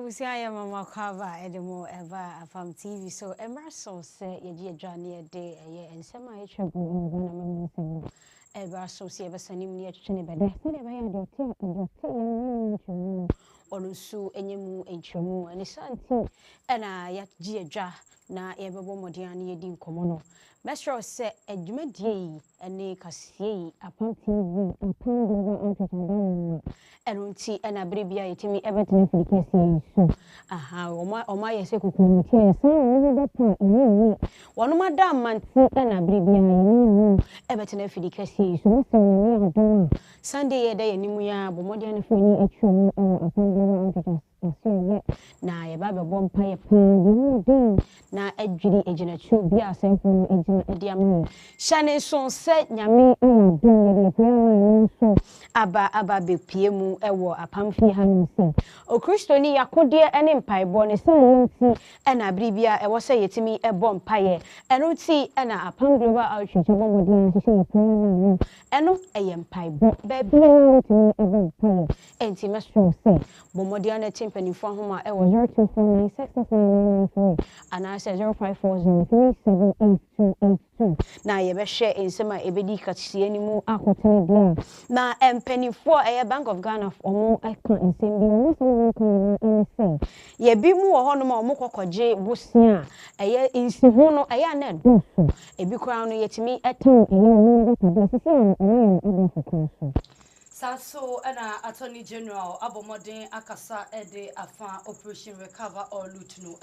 abusi aye mama kwaba edemo eva Apam TV so Emerson say ye adwane de eye ensem a yetwego ngana mamu nsem eba so se ebesanim ne yetwene bede se de ba ya de ote ntwemu onsu enyemu entwemu ani santi ena ya gi adwa na yebebo modern ye di nkomo no mesro se adwumadie yi ene kasie yi Apam TV Apam global entrepreneur enunti ena bribia yetimi ebetene fidikesi so aha oma yese kukumiti yesa wo bepa eni wono madam manti ena bribia yeni ebetene fidikesi so musemi adom Sunday ye day nimu ya bomodian foni atwom Apam global entrepreneur na ye ba be bompa ye pan na adwiri ejinachu bia asemfo ejina ediamu shane so se nyame dum ye plan so aba bepie mu ewo Apam fi hanum se o kristoni yakode ene mpaebo ne santi ena bribia ewo se yetimi ebo mpaye eno ti ena Apam global outreach bomodian se ye plan eno eye mpaebo bebia yetimi ebo mpaye enti mesro se bomodian timpanifo homa ewo 02496693 ana 0540378282 na ye be share ensema ebedi katie ni mu akotene bia na empanifo eye Bank of Ghana omo aka ensem bi mo so kan ensem ye bi mu wo hono ma omo kokoje bosia eye insihu no eye na dofu ebi kra no yetimi etan eye omo ko sisi eye ebe fokoso So ana Attorney General Abomodin akasa ede afa Operation Recover or Loot no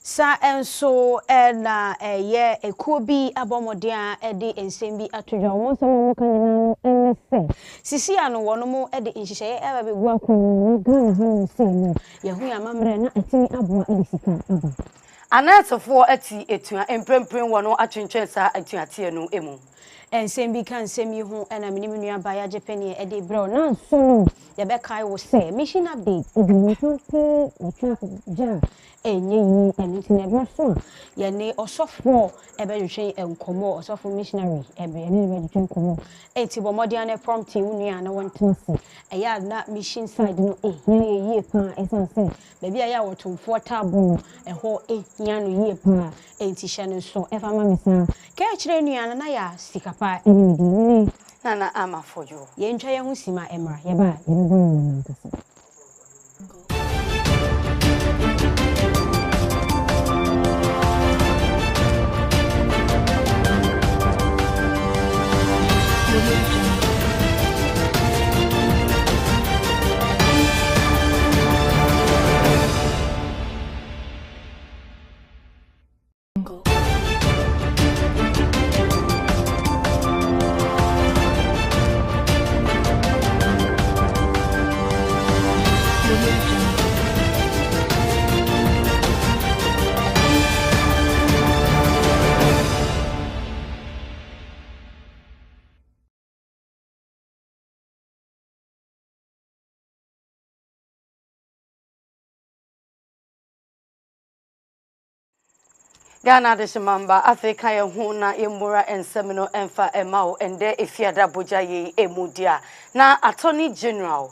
sa enso na eye ekobi Abomodin ede ensembi atodwa mo so mo kan ense sisi ano wono mo ede nhihye eba be gu akon gan han se no ye hu ya mamre na atimi aboa elisika aba anatofo ati etua emprempren wono atwentwen sa atuate no emu ensembi kan semi hu ena miniminu aba ya Japan ede bro na so no ye be kai wo se mission update igni tonte ja enye yi eniti na bro so ye ne osofo ebe hwehwe enkomo osofo missionary ebe ye ne be hwehwe enkomo enti bomodian e prompting unu na wontense eya na mission side no ye yi pa esanse bebi aya wotumfo tabo eho nya no yi pa enti hye ne so efa ma mesa ka kire nua na ya Sikapa eni nana ama Fordjour ye ntwa ye hu sima emra ye ba ye be bon no ntase Ghana Desimamba Africa ye hu na embura ensemino emfa emao ende efiada boja ye emudia na Attorney General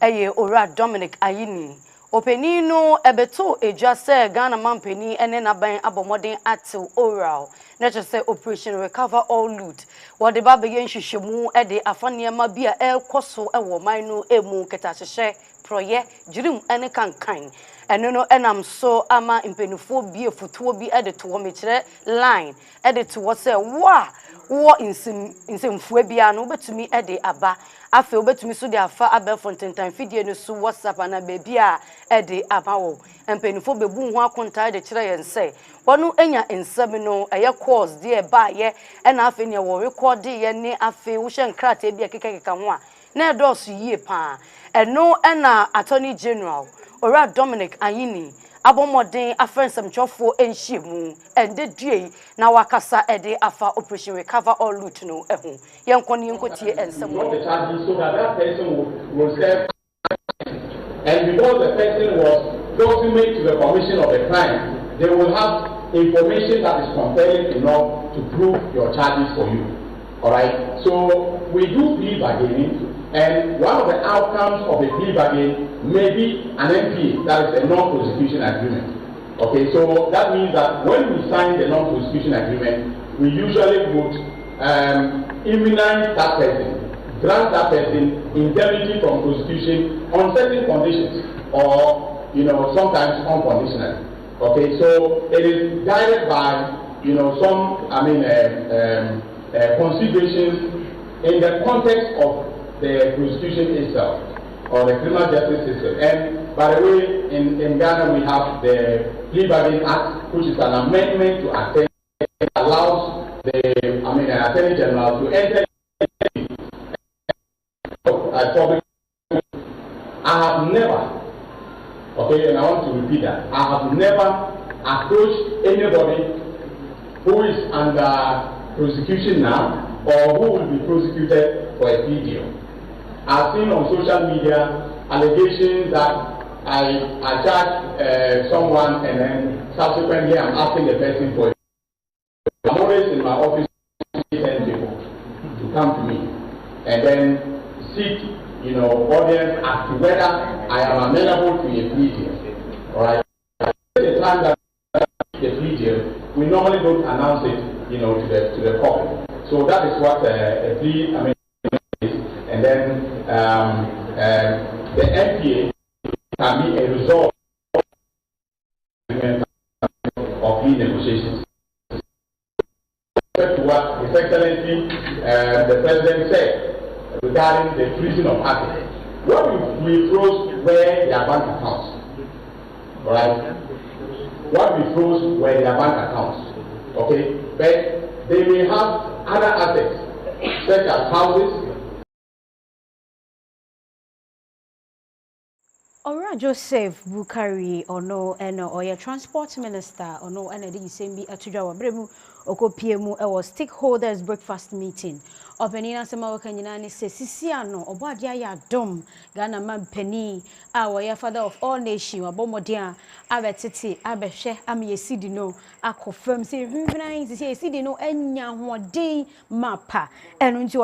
eye Ora Dominic Ayini openi no ebeto edwa se Ghana mampeni ene naban abomodin atil oral na say Operation Recover All Loot wode ba be yenhwehwemu ede afaniema bia ekoso ewo man no emu ketahye proye jirim ene kankan eno no enam so ama impenifo bie futuo bi ede to me kire line ede to say wa wo insemfue bia no betumi ede aba afi obetumi so de afa abefontentan fidie no so WhatsApp na baby a ede aba wo impenifo bebu hu akonta de kire yense wono enya ensem no eye course de ba ye ena afi ne wo record ye ne afi wo hye nkrata bia kekeka ho a na edosu yie pa eno ena Attorney General Ora Dominic Ayini abomodin afrensem chofo enhyiemu ende due na wakasa ede afa Operation Recover All Loot no ehu yenkoni enkotie ensem the charges so that person will serve and because the person was proximate to the commission of the crime they will have information that is compelling enough to prove your charges for you All right. So we do plea bargaining, and one of the outcomes of a plea bargain may be an NPA, that is a non-prosecution agreement. Okay. So that means that when we sign the non-prosecution agreement, we usually would immunize that person, grant that person indemnity from prosecution on certain conditions, or sometimes unconditionally. Okay, so it is guided by some considerations in the context of the prosecution itself or the criminal justice system. And by the way, in Ghana we have the Plea Bargaining Act, which is an amendment to attend, it allows the Attorney General to enter public. I have never, okay, and I want to repeat that, I have never approached anybody who is under prosecution now or who will be prosecuted for a plea deal. I've seen on social media allegations that I charge someone and then subsequently I'm asking the person for it. I'm always in my office 10 people to come to me and then seek audience as to whether I am amenable to a plea deal. All right. The time that the plea deal, we normally don't announce it, to the public. So that is what a plea is, and then the NPA can be a result of plea negotiations. To what His Excellency the President said regarding the freezing of assets. What if we froze where their bank accounts? Right? What we froze where their bank accounts? Okay? But they may have other assets, such as houses. Ora Joseph Bukari or your transport minister or no and the same be atuja wa bremu okopiemu e was stakeholders breakfast meeting. Openina sama wakanyina ni se sisiano obadia ya dom Ghana man penny our father of all nations wabomodia abetete abehwe amyesidi no akofam se hwehwena se yesidi no anya hoden mapa enu nti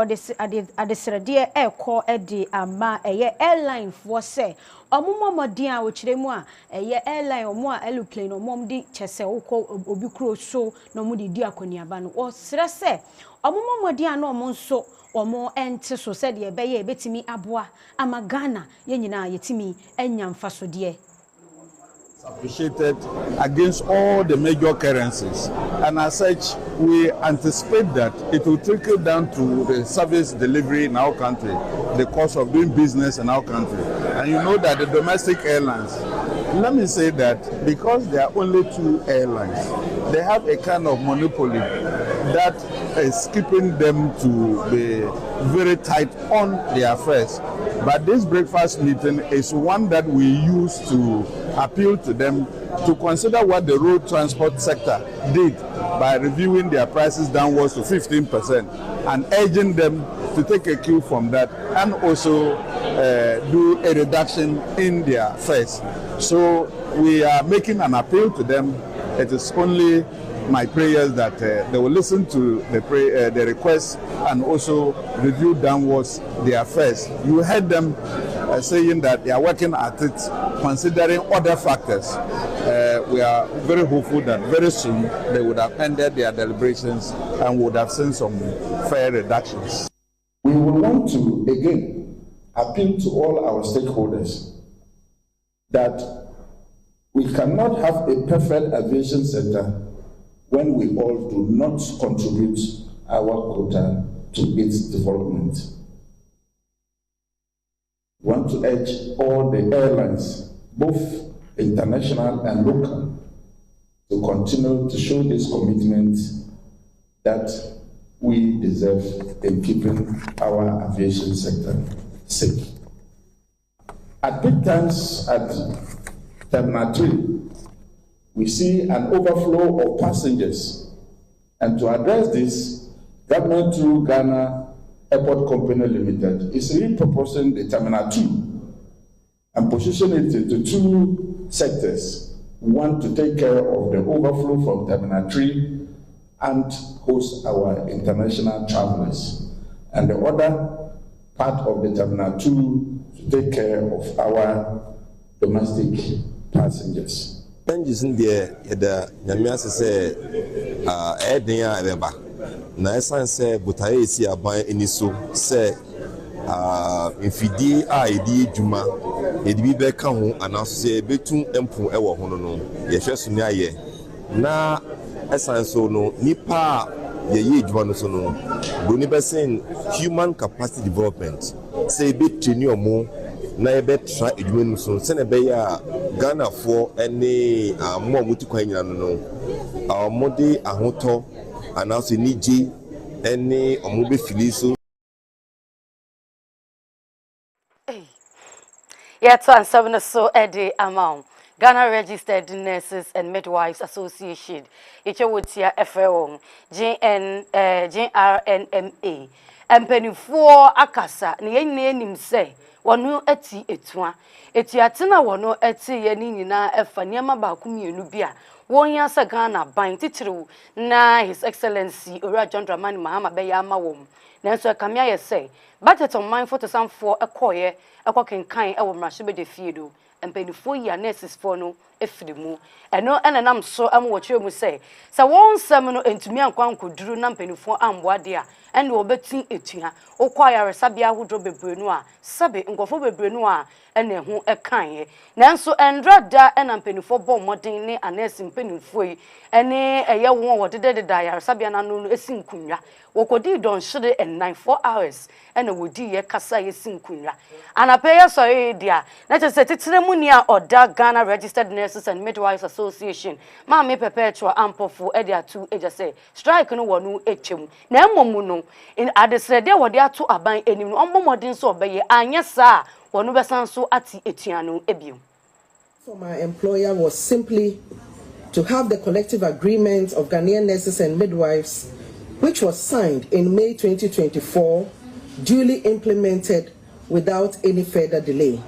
adesrede ekọ edi ama eye airline for say omomodin a wochiremu a eye airline omo a aeroplane omom di chese wokọ obi kro so no mu di akoniaba no o sere se omomodin a no omo nso omo ente so se de ebe ye betimi aboa ama Ghana ye nyina yetimi enya mfaso de appreciated against all the major currencies, and as such we anticipate that it will trickle down to the service delivery in our country, the cost of doing business in our country. And you know that the domestic airlines, let me say that because there are only 2 airlines, they have a kind of monopoly that is keeping them to be very tight on their affairs. But this breakfast meeting is one that we use to appeal to them to consider what the road transport sector did by reviewing their prices downwards to 15% and urging them to take a cue from that and also do a reduction in their fares. So we are making an appeal to them. It is only my prayers that they will listen to the request and also review downwards their fares. You heard them saying that they are working at it, considering other factors. We are very hopeful that very soon they would have ended their deliberations and would have seen some fare reductions. We will want to again appeal to all our stakeholders that we cannot have a perfect aviation sector when we all do not contribute our quota to its development. We want to urge all the airlines, both international and local, to continue to show this commitment that we deserve in keeping our aviation sector safe. At peak times at Terminal 3, we see an overflow of passengers, and to address this, government through Ghana Airport Company Limited is repurposing the Terminal 2 and position it into 2 sectors. One to take care of the overflow from Terminal 3 and host our international travelers. And the other part of the Terminal 2 to take care of our domestic passengers. Changes in the Yamias say, Ednia Eba. Naisan say, Butae si aban eniso say, Infidi ID Juma, Edibi Beka ho, and also say, Betun Empu Ewa Hono, Yeshasunia ye. Na Esan so no, Nipa ye Juma so no, Bonibesin human capacity development, say bit training or more. Na ebe tra edwuma so se be ya Ghana for any more muti kwanya no mode ahoto anase niji any omobe filiso yet and 7 so edi amount Ghana Registered Nurses and Midwives Association Ichewotia FAO GRNMA empenifuo akasa ne yenim se wono ati etua etiatena wono ati ye ni nyina efa niam ba kumienu bia wonya sa Ghana ban titiriw na His Excellency Ora John Dramani Mahama be ya ma wom nanso kamia ye say budget on mine for ekoye ekokenkan ewo mrahye de fiedo empenifuo ya nurses for no efirimu eno enenam so amwochire mu say sa won sem no entumi ankwankoduru na empenifuo amboade a ene obetin etua okwa resabia hodro bebrenu a sabe ngofo bebrenu a ene ho ekan nanso endrada ena mpenifo bɔ modern ne anesi mpenifo yi ene eye won wodededa yaresabia na no esi nkunwa wokodi don hye en 94 hours ene wodi ye kasa ye sinkunwa anapeya sorry dia na chese titiremu ni a oda Ghana Registered Nurses and Midwives Association ma me perpetual ampofo e dia tu eja say strike no wonu etwem na emomu no in adesrede wode ato aban enim no ombomodin so obeye anya saa wonu besan so ati etuano ebiem. For my employer was simply to have the collective agreement of Ghanaian nurses and midwives, which was signed in May 2024, duly implemented without any further delay.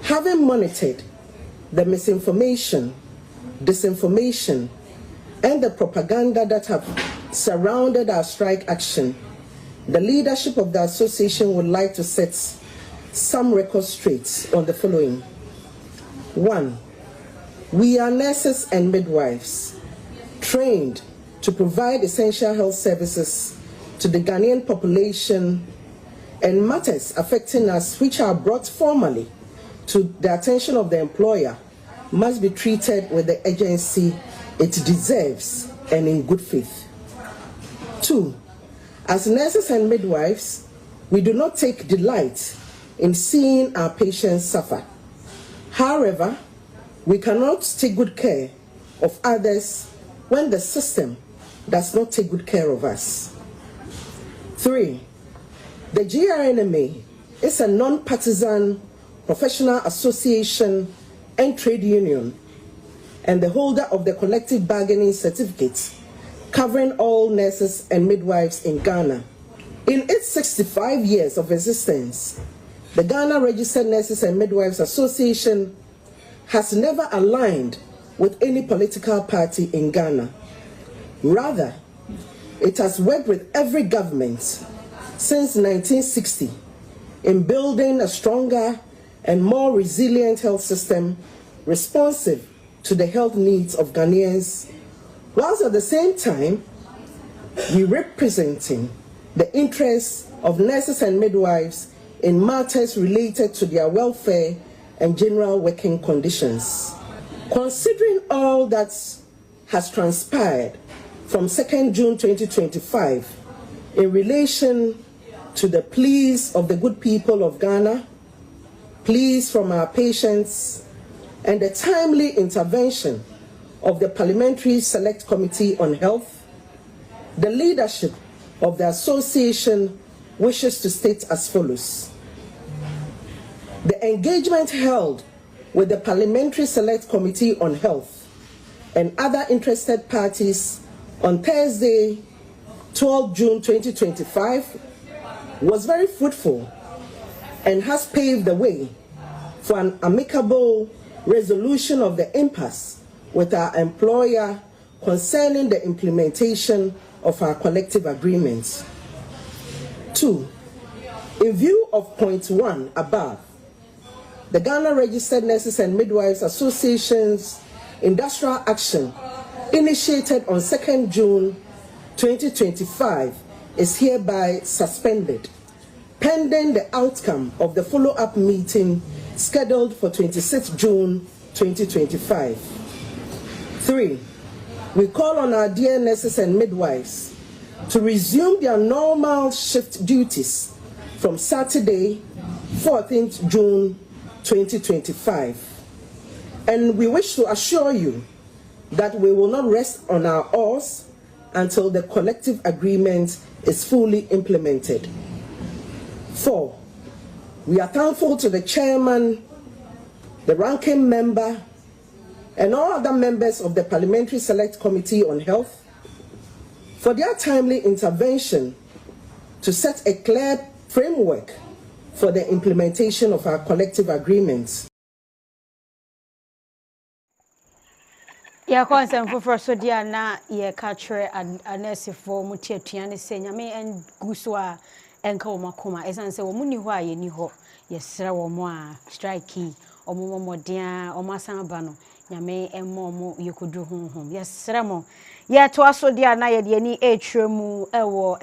Having monitored the misinformation, disinformation, and the propaganda that have surrounded our strike action, the leadership of the association would like to set some records straight on the following. 1. We are nurses and midwives trained to provide essential health services to the Ghanaian population, and matters affecting us which are brought formally to the attention of the employer must be treated with the urgency it deserves and in good faith. 2. As nurses and midwives, we do not take delight in seeing our patients suffer. However, we cannot take good care of others when the system does not take good care of us. 3. The GRNMA is a non-partisan professional association and trade union and the holder of the collective bargaining certificate covering all nurses and midwives in Ghana. In its 65 years of existence, the Ghana Registered Nurses and Midwives Association has never aligned with any political party in Ghana. Rather, it has worked with every government since 1960 in building a stronger and more resilient health system responsive to the health needs of Ghanaians, whilst at the same time, we representing the interests of nurses and midwives in matters related to their welfare and general working conditions. Considering all that has transpired from 2nd June 2025 in relation to the pleas of the good people of Ghana, pleas from our patients, and the timely intervention of the Parliamentary Select Committee on Health, the leadership of the association wishes to state as follows. The engagement held with the Parliamentary Select Committee on Health and other interested parties on Thursday, 12 June 2025 was very fruitful and has paved the way for an amicable resolution of the impasse with our employer concerning the implementation of our collective agreements. 2. In view of point 1 above, the Ghana Registered Nurses and Midwives Association's industrial action initiated on 2nd June 2025 is hereby suspended, pending the outcome of the follow-up meeting scheduled for 26 June 2025. 3. We call on our dear nurses and midwives to resume their normal shift duties from Saturday, 14th June 2025. And we wish to assure you that we will not rest on our oars until the collective agreement is fully implemented. 4. We are thankful to the chairman, the ranking member, and all other members of the Parliamentary Select Committee on Health for their timely intervention to set a clear framework for the implementation of our collective agreements. Ya kwanza mfufuro so dia na ye katre anesi for mutietuane se nyame en guswa enka wo makoma esanse wo muni ho aye ni ho yesra wo mo a strike omo moden omo asamba no nyame emmo mo yekodu honhom yesra mo ye to aso dia na ye de ni etremu ewo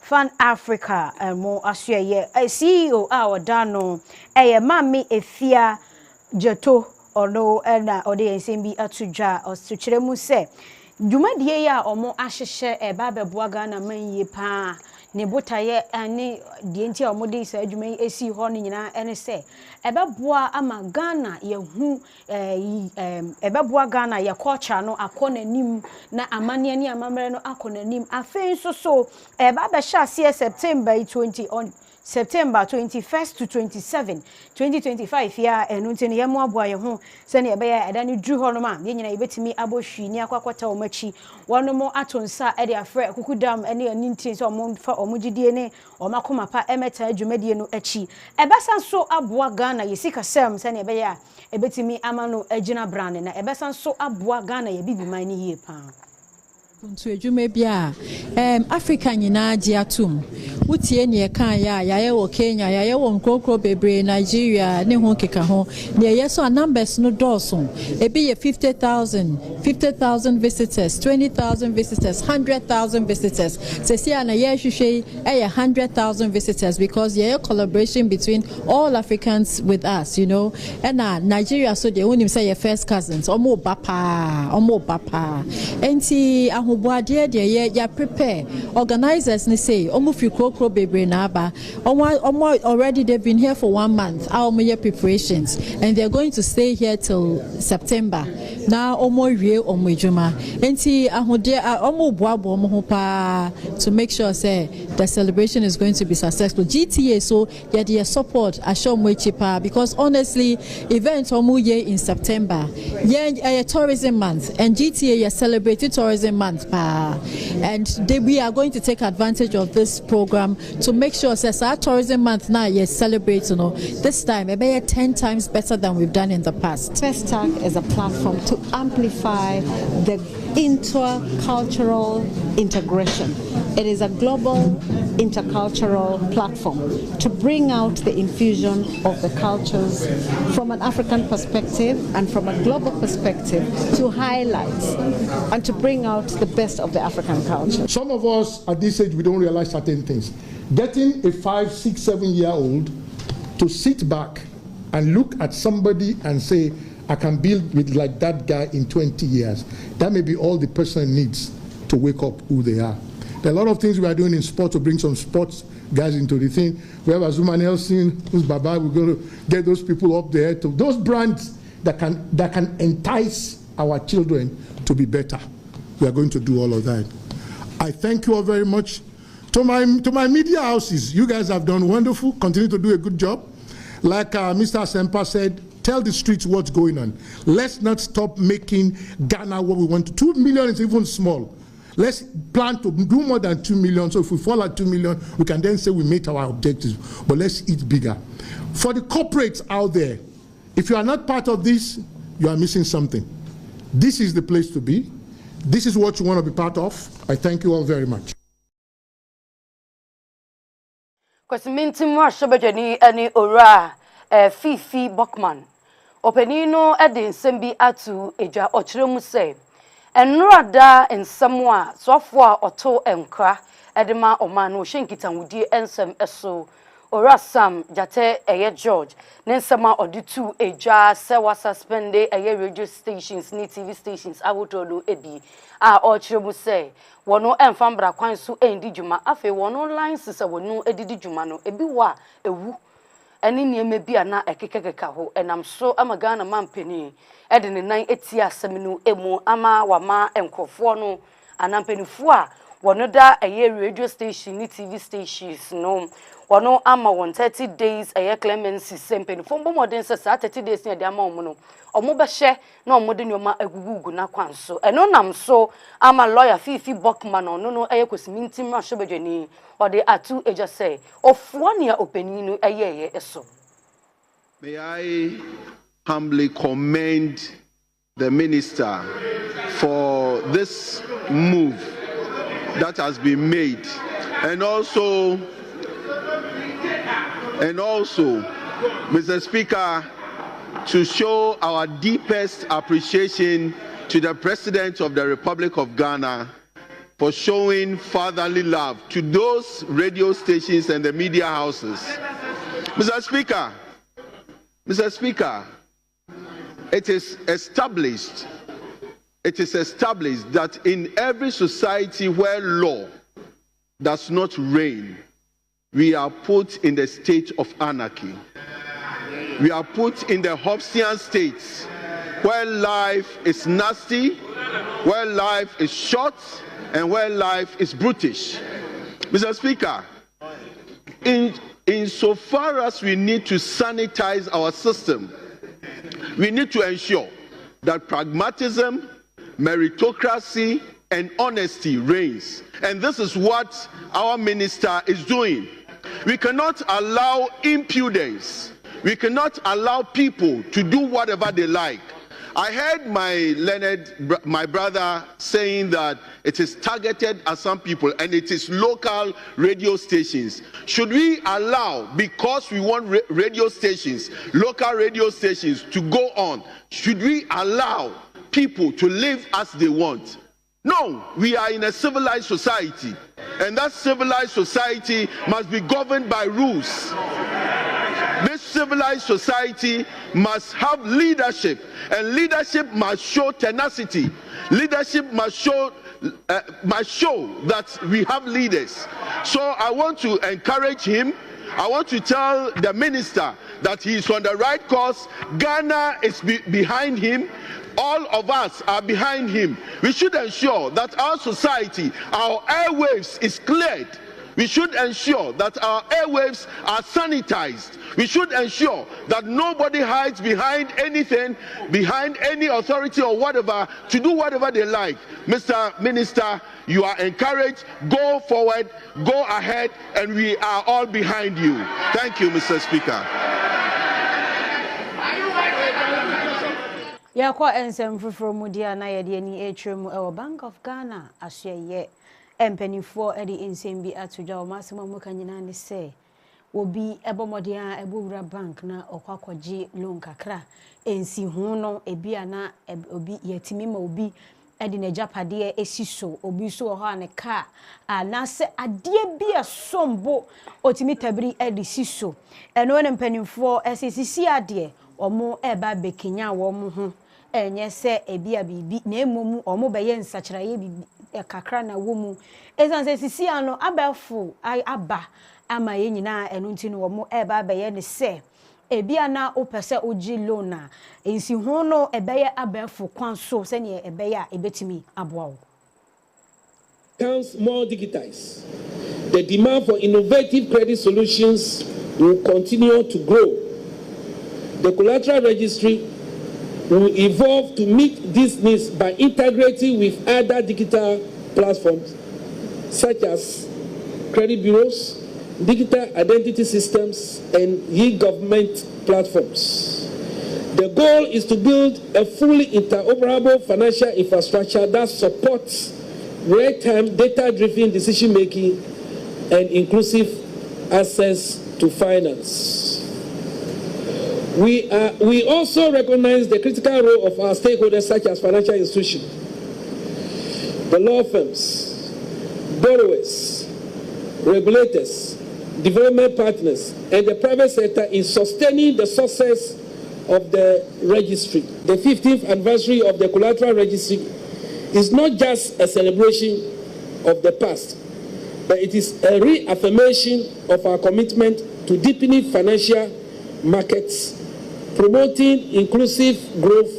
Fan Africa mo aso ye CEO a odano mami efia jeto ono na ode ensembi atudwa osukyere mu se dwumadie ya omo ahyehye eba beboa Ghana manye pa ne botaye ani die ntia omo de isa adwuma esi ho no nyina ene se ebeboa ama Ghana yehu ebeboa Ghana ye culture no akonanim na amane ani amamre no akonanim afei so eba be sha September 20 on September 21st to 27, 2025 ya enuntini yemu abua yehu sene ebeya edani dru ho no ma ye nyina yebetimi abohwi ni akwakwata o machi wono mo atonsa e de afre kukudam ene anintin so mo fa omugidie ne o makoma pa emeta adwumadie no achi ebesan so aboa Ghana yesika sem sene ebeya ebetimi amano agina brand na ebesan so aboa Ghana ye bibiman ni yie pa to adwuma bia Africa nyina agi atum wutie ne kan ya ye wo Kenya ya ye wo nkokro bebre Nigeria ne ho keka ho ne ye so numbers no dawson ebi ye 50,000 visitors 20,000 visitors 100,000 visitors sesia na ye hwehwe 100,000 visitors because ye collaboration between all Africans with us, you know, and Nigeria so they unim say your first cousins omo bapa enti ahoboade de ye ya prepare organizers ne say omo fi krokro bebre na aba omo already they've been here for 1 month our year preparations and they're going to stay here till September now omo wie omo ejuma enti ahode omo boabo omo ho pa to make sure say the celebration is going to be successful. GTA so yeah their support assure mo cheaper because honestly event omo ye in September yeah tourism month and GTA yeah celebrated tourism month pa and we are going to take advantage of this program to make sure say our tourism month now yes celebrate, you know, this time maybe 10 times better than we've done in the past. Festac is a platform to amplify the intercultural integration. It is a global intercultural platform to bring out the infusion of the cultures from an African perspective and from a global perspective to highlight and to bring out the best of the African culture. Some of us at this age, we don't realize certain things. Getting a 5, 6, 7-year-old to sit back and look at somebody and say, I can build with like that guy in 20 years. That may be all the person needs to wake up who they are. There are a lot of things we are doing in sport to bring some sports guys into the thing. We have Azuma Nelson, who's Baba, we're going to get those people up there to those brands that can entice our children to be better. We are going to do all of that. I thank you all very much. To my media houses, you guys have done wonderful. Continue to do a good job. Like Mr. Asempa said, tell the streets what's going on. Let's not stop making Ghana what we want. 2 million is even small. Let's plan to do more than 2 million. So if we fall at 2 million, we can then say we made our objectives. But let's eat bigger. For the corporates out there, if you are not part of this, you are missing something. This is the place to be. This is what you want to be part of. I thank you all very much. Kwasiminti mwashobejeni ani ora Fifi Bokman. Openino edi nsembi atu eja ochiremu se. Enrada ensamwa sofwa oto enkra edema omano shenkita wudi ensem eso. Ora Sam jate eye George nensama oditu eja sewa suspende eye radio stations ni TV stations awotodo ebi a ochiremu se wono enfambra kwan so endi djuma afi wono lines se wono edidi djuma no ebi wa ewu eni nieme bia na ekekekeka ho enam so amagana mampeni ede ne nan eti asemnu emu ama wama enkrofo no anampenifo a wono da eye radio station ni TV stations no wono ama 130 days eye clemency sempenifo mbomodin se sa 30 days ne de ama omo omo behye na omo de nyoma agugugu na kwanso eno nam so ama lawyer Fifi Bokman no eye Kwasiminti Mwashobejeni ode atu eja say ofo ne openinu eye eso. May I humbly commend the minister for this move that has been made, and also Mr. Speaker, to show our deepest appreciation to the President of the Republic of Ghana for showing fatherly love to those radio stations and the media houses. Mr. Speaker, it is established that in every society where law does not reign, we are put in the state of anarchy. We are put in the Hobbesian state where life is nasty, where life is short, and where life is brutish. Mr. Speaker, insofar as we need to sanitize our system, we need to ensure that pragmatism, meritocracy, and honesty reigns. And this is what our minister is doing. We cannot allow impudence. We cannot allow people to do whatever they like. I heard my brother saying that it is targeted at some people and it is local radio stations. Should we allow, because we want radio stations, local radio stations to go on, should we allow people to live as they want? No, we are in a civilized society, and that civilized society must be governed by rules. This civilized society must have leadership, and leadership must show tenacity. Leadership must show that we have leaders. So I want to encourage him. I want to tell the minister that he is on the right course. Ghana is behind him. All of us are behind him. We should ensure that our society, our airwaves is cleared. We should ensure that our airwaves are sanitized. We should ensure that nobody hides behind anything, behind any authority or whatever, to do whatever they like. Mr. Minister, you are encouraged. Go forward, go ahead, and we are all behind you. Thank you, Mr. Speaker. Yakwa ensem frufro mudia na yede ani etremu ewo Bank of Ghana asye empenifo edi ensem bi atoja o masema mu kanyina ne se obi ebomodia ebowura bank na okwakwaji loan kakra ensi hu no ebia na obi yetimi ma obi edi na japade esiso obi so ho ane ka na se ade bia sombo otimi tabiri edi siso eno ne empenifo esisi ade omo eba bekinya wo mu ho enye se ebia bibi na emomu omo beye nsachiraye bibi kakra na womu ezanse sisi ano abafu aba ama ye nyina enu nti no omo eba beye ne se ebia na opese oji loan na ensi ho no ebeye abafu kwanso se ne ebeye a ebetimi aboa wo. Becomes more digitized, the demand for innovative credit solutions will continue to grow. The collateral registry will evolve to meet these needs by integrating with other digital platforms such as credit bureaus, digital identity systems, and e-government platforms. The goal is to build a fully interoperable financial infrastructure that supports real-time data-driven decision-making and inclusive access to finance. We also recognize the critical role of our stakeholders such as financial institutions, the law firms, borrowers, regulators, development partners, and the private sector in sustaining the success of the registry. The 15th anniversary of the collateral registry is not just a celebration of the past, but it is a reaffirmation of our commitment to deepening financial markets, promoting inclusive growth,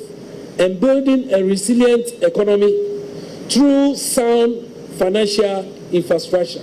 and building a resilient economy through sound financial infrastructure.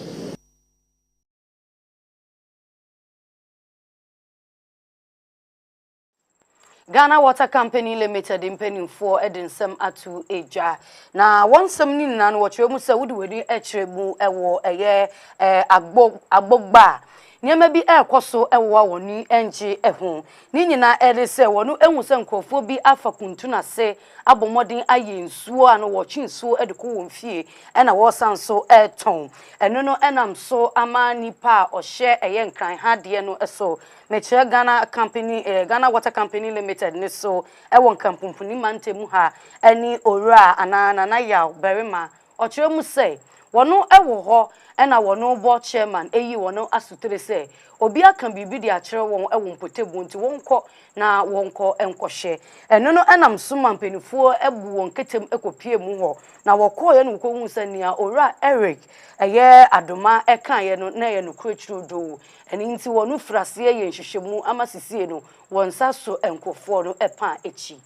Ghana Water Company Limited in Penny for Edinsem Atu Eja. Now, one summoning and what you must say would be a trebu a year abogba. Near maybe air coso a wawoni NG a home. Nina Eddie say, one who emusen cophobia afakuntuna say, abomodin ayin suo and watching so at the cool fee, and I was so air tone. And no, and I'm so amani pa or share a young kind had no so. Meche Ghana Company, Ghana Water Company Limited, ne so, won kampuni mante muha, any ora, anana ya, berima, or chemu say, wano ho, and I no board chairman, wano asutre say, Obia can be the actual one, won't put a boon to won't call, na won't call and crochet. And no, and I'm suman penny for a boon ketem equipia muho. Now, we'll call and we'll send near ora Eric, a year adoma, a kind no nay no creature do. And into one who frasia and shishimu amasino, one sasso and cofono a pan echi.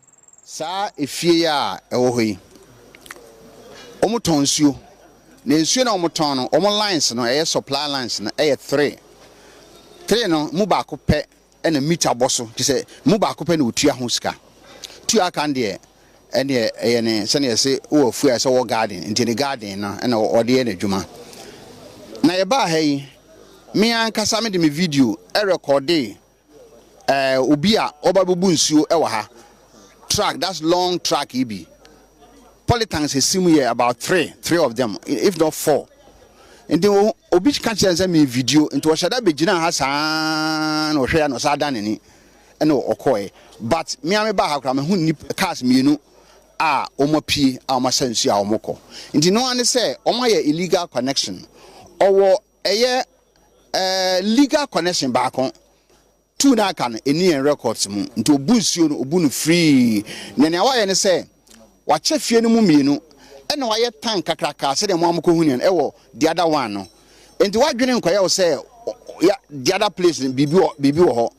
Sa if ye are a way. Omotons you. Nensuno omotono, omo lines no air supply lines no air 3 no mubako pe and a meter bosso. To say mubako pen with tia huska. Tia candy. And send say, oh, free as our garden into the garden and or the end of Juma. Nayaba hey, me and Kasame de me video, a record day, Ubia, Obabunsu, Ewaha track, that's long track EB. Polytanks is similar about three of them, if not 4. And the Obich catches me video into a Shada Bejina Hassan or Shea no Sadan and no Okoy. But me and Bahakram who nip cast me, you know. Omo P, our sense, our moko. And you know, I say, Oma illegal connection, or a legal connection back on 2 that can any records into boost you, Ubun free. Then I say, watch a few mumino, and why tank cracker, said the Mamco Union, the other one. And to what you can say, the other place in Bibu.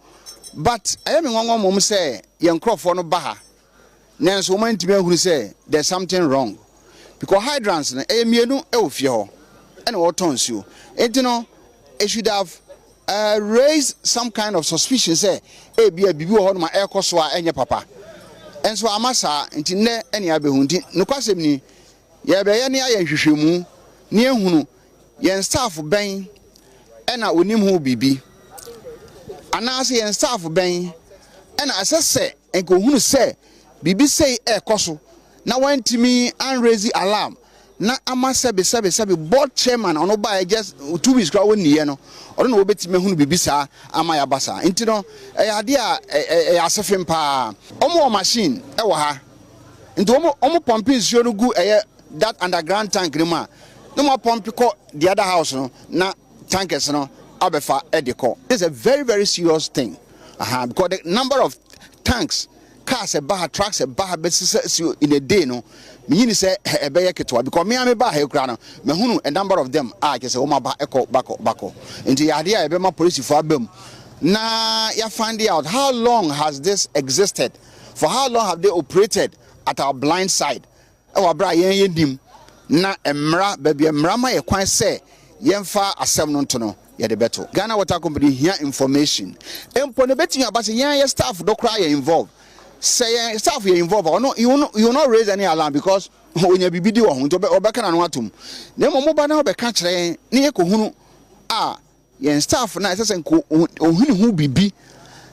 But I am one moment say, young Crawford no Baha. Nance woman to me who say there's something wrong because hydrants mienu elfio and what turns you. And you know, it should have raised some kind of suspicion. Say, be a bibu on my air coswa and your papa. And so Amasa into ne any abehundi no quasemni ya be any ayan hwehwemu near hunu yen staff ben and I unim who bibi. And I say yen staff ben and as I say and go who say. Bibi say koso na want me and raise alarm na ama sebe board chairman ono ba just 2 weeks kwa woni ye no ono no obetime hunu bibi sa ama ya basa nti no ade a asefem pa omo machine wo ha nti omo pump nsuo no gu that underground tank no ma no mo pump ko the other house no na tankers no abefa ediko. This is a very, very serious thing because the number of tanks cars a bar trucks a bar business in a day no mean say a bear ketwa because me am bar hekra me hunu a number of them just say o ma ba echo bako into the idea e be ma police for abem na you find out how long has this existed, for how long have they operated at our blind side e bra yen dim na emra baby emra ma ye kwan say yemfa asem no nto no ye de beto. Ghana Water Company here information empo ne beti about yen staff do cry involved. Say staff you involved or no, you not raise any alarm because when you be video on to obeka na no atum na mo ba na obeka kire ne ye ko hunu yen staff na say ko ohunu hu bibi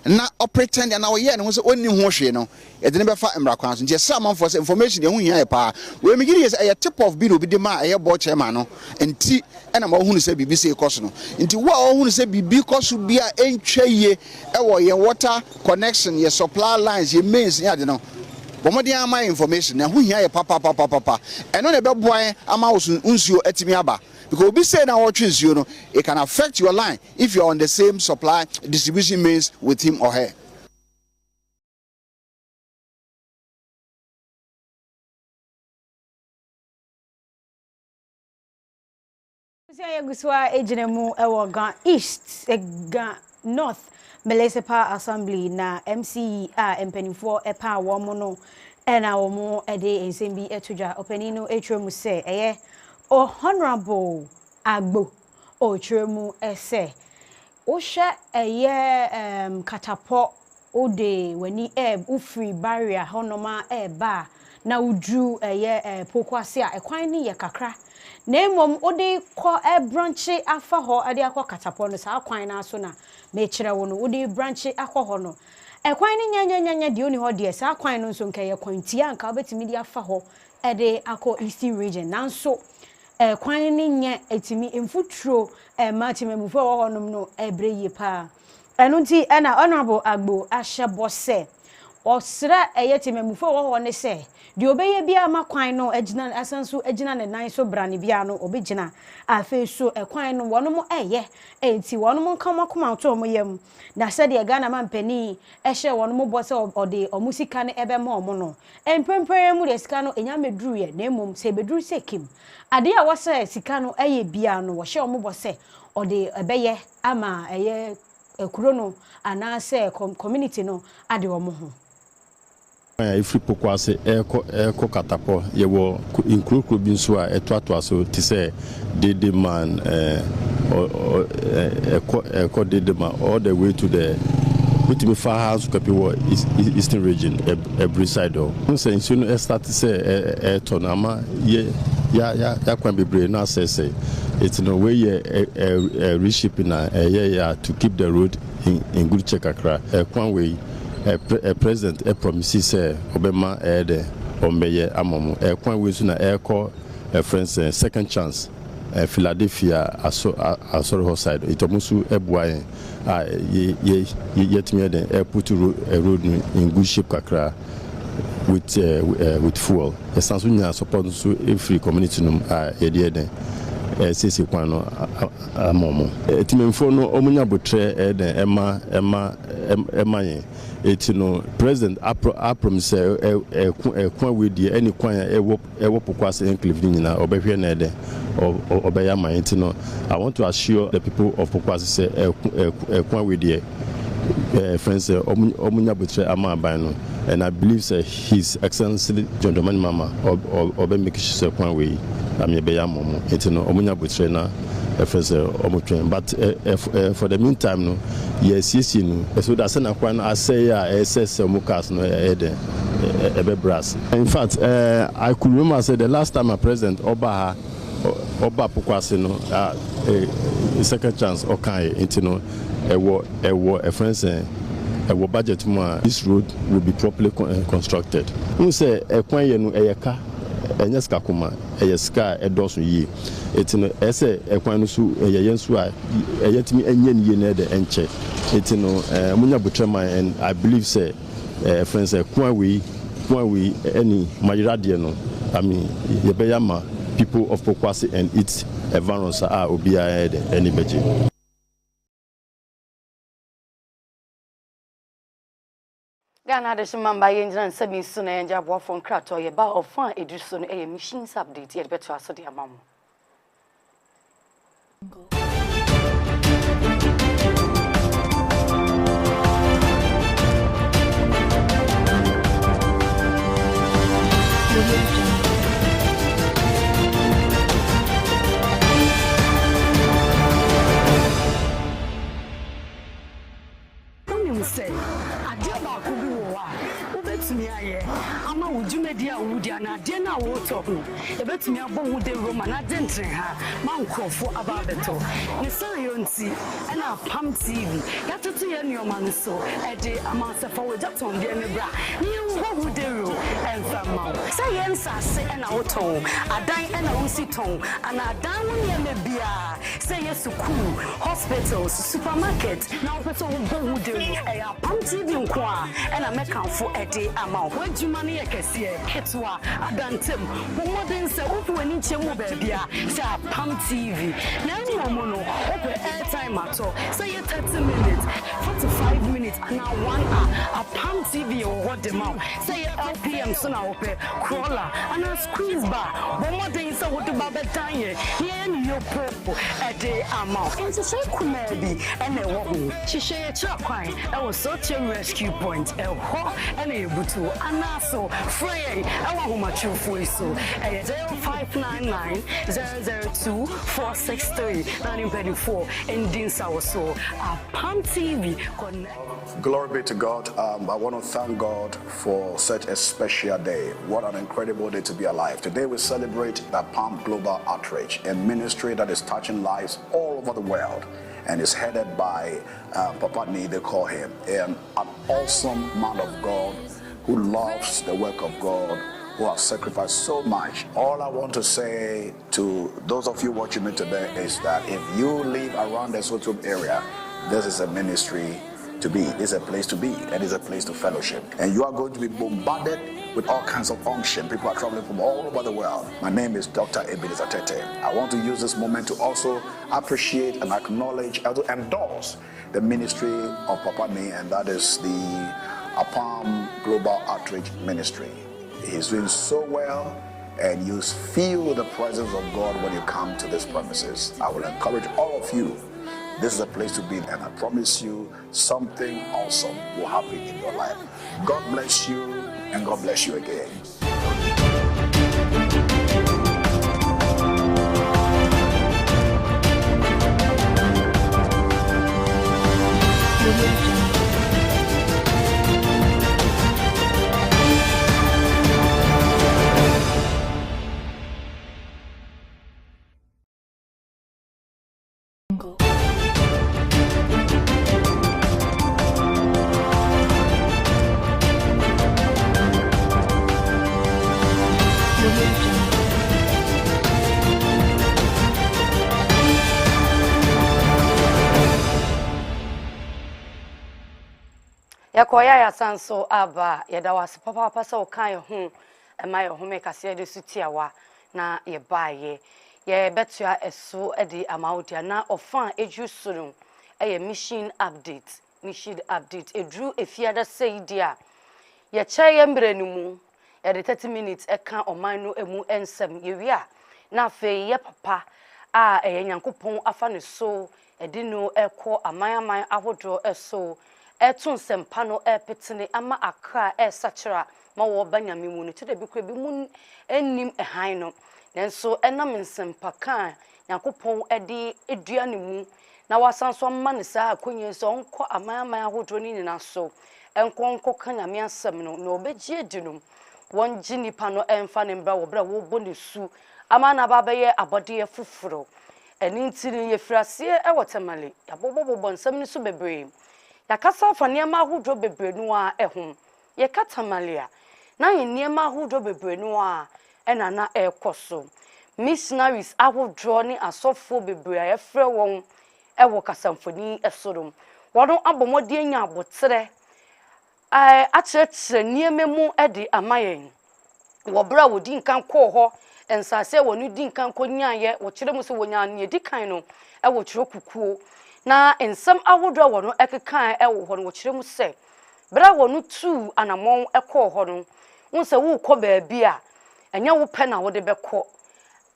na pretend na oyɛ ne ho sɛ onni ho hwe no yɛde ne bɛfa mmrakwan so nti ɛsɛ amanfo sɛ information yɛ ho hia yɛ paa we me gidi yɛ sɛ ɛyɛ tip of bi no bi de ma ɛyɛ board chairman no nti ɛna ma ohunu sɛ bibi sɛ ɛkɔ so no nti wo a ohunu sɛ bibi kɔ so bi a ɛntwa yie ɛwɔ yɛ water connection yɛ supply lines yɛ mains yɛ ade no bomodi ama information na ho hia yɛ papa ɛno na ɛbɛboa ama wo nsuo atimi aba because obi say na watch nsuo no it can affect your line if you are on the same supply distribution mains with him or her. Guswa ejinemu ewogan East ga North Municipal Assembly na MCE empenifo epa womo no ena womo ede ensembi etudwa openino etwemu se eye Honorable Agbo otwemu ese wohwe eye katapo ode wani ufree barrier honoma ba na udru eye pokwase a ekwan ni ye kakra na emom ode ko branche afa ho ade akọ katapo no sa kwan na so na me kire wo no ode branche akọ ho no ekwan ni nyanya de oni ho de sa kwan no nso nka ye kwantia nka obetimi de afa ho ede akọ Eastern region nanso kwan ni nya etimi emfutro matimemufo wo ho no ebreyi pa enu nti na Honorable Agbo ahyebo se osra eyetimemufo wo ho ne se de obeye bia ma kwan no agina asanso agina ne nan so brane bia no obegina afi so kwan no wono mo enti wono mo kamakoma to mo yam na se de Ghana mampani ehye wono mo bo se ode omusika ne ebe ma omo no empempere mu de sika no enya meduru ye na emom se beduru se kim ade a wo se sika no bia no wo hye omo bo se ode ebeye ama ekuro no ana se community no ade omo ho. Ifri pokwase eko katapo yewo inkrokro bi nso a etoato aso ti se dede man eko dede man all the way to the with me far house kapiwo Eastern region every side of so nso no start say tonama ya kwan bebre na say it's no way reshipping na to keep the road in good check akra kwan way president promises obema de ombeye amomo kwan we so na call friends second chance Philadelphia asoro side itomusu ebuaye yetime den put a road in good shape kakra with fuel esanso nya support so every community no yede den sisi kwan no amomo etimemfo no omunya botre den ema yen etino president promise kwan we die any kwan ewo pokwase enclave nyina obehwe na ede obeya man etino I want to assure the people of pokwase say kwan we die friends omunya botre ama ban no and I believe say his excellency John Dramani Mahama obe make sure kwan we amebeya momo etino omunya botre na friends omutwen but for the meantime no yes no so that na kwan I say SS mukas no ebe brass. In fact I could remember say the last time a president oba pokwase no second chance okay etino ewo friends ewo budget mo this road will be properly constructed. We say kwan ye no eyeka enya ska kuma eyeska edoso yi etino ese ekwan no su eyensu a eyetimi enye niye na de enche etino munya butrema and I believe say friends kwan we any majorade no I mean yebeyama people of Pokwase and its environs are obia de any budget. Ghana de mamba yenjina nsabi nso na yenja boafo nkrato ye ba ofan eduso no machines update ye beto aso de amamo. Say, I did not come to war. That's me. I'm a would you media Wudia na Dena water. A bet me about who the Roman I didn't her. Mount Crawford about the toe. Nisayonsi and our Apam TV. Got to see your man so a day a master for just on the bra. You who the room and from Science I say an auto. I dine and I see tongue and I down near me beer. Say yes to cool hospitals, supermarket. Now person who do a Apam TV and I make out for a day amount. When you money I can see it's what I done Tim. But more than say when each baby say Apam TV. Now you mono open airtime at all. Say 30 minutes, 45 minutes, and now 1 hour. Apam TV or what the mouth. Say LPM so now open crawler and a squeeze bar. But more than say what the baba time here your purple a day amount. And to say kumebi and a woman. She share a truck crying. I was such a rescue point. A hawk and a butu and also free. I want my true voice so 0599 002 463 1934 and Dinsa also Apam TV connect. Glory be to God. I want to thank God for such a special day. What an incredible day to be alive. Today we celebrate the Apam Global Outreach, a ministry that is touching lives all over the world and is headed by Papa Nee, they call him, an awesome man of God who loves the work of God, who have sacrificed so much. All I want to say to those of you watching me today is that if you live around the Sotum area, this is a ministry to be, it's a place to be, and it's a place to fellowship. And you are going to be bombarded with all kinds of unction. People are traveling from all over the world. My name is Dr. Ebenezer Tete. I want to use this moment to also appreciate and acknowledge and to endorse the ministry of Papa Nee, and that is the Apam Global Outreach Ministry. He's doing so well, and you feel the presence of God when you come to these premises. I will encourage all of you. This is a place to be, and I promise you something awesome will happen in your life. God bless you, and God bless you again. Yakoya ya sanso aba yeda wase papa sa o kan ho ema ye ho me kase de sutiawa na ye baaye ye betua eso e di amaudia na ofan ejusuru eye mission update edru efiada seidia ye cheye mbrenu mu ye de 30 minutes e kan oman no emu ensem ye wi a na fe ye papa a eye nyankopon afa ne so e di no ekọ aman ahodro eso etun sempa no epetene ama akra sachera ma wo banyame mu no to de bi kra bi mu ennim ehan no nenso enam nsempa kan yakopon ede edua ne mu na wasanso ma ne sa akonye so onko aman ahodro ni na so enkonko kanyame asem no na obegie dinum won ginipa no emfa ne mbra wo bra wo bo ne su ama na baba ye abode fufuro eni ntiri ye frase wotemale yabobobo nsem ne so bebre yakasa fa niema ahodro bebrenu a ehum ye katamalia na ye niema ahodro bebrenu a enana ekoso missionaries ahodro ni asofo bebre a efre won ewo kasamfoni esorom wodon abomode anya abotere a church niema mu ede amayen wo bra wodi nkan ko ho ensase wonu di nkan ko nyaye wo kire mu se wonya ne di kan no ewo kire kukuo na ensem ahodro wono ekekan ewo ho no kire mu se bra wono tu anamon ekọ ho no wonse wo kọ baabi a enya wo pe na wo de bekọ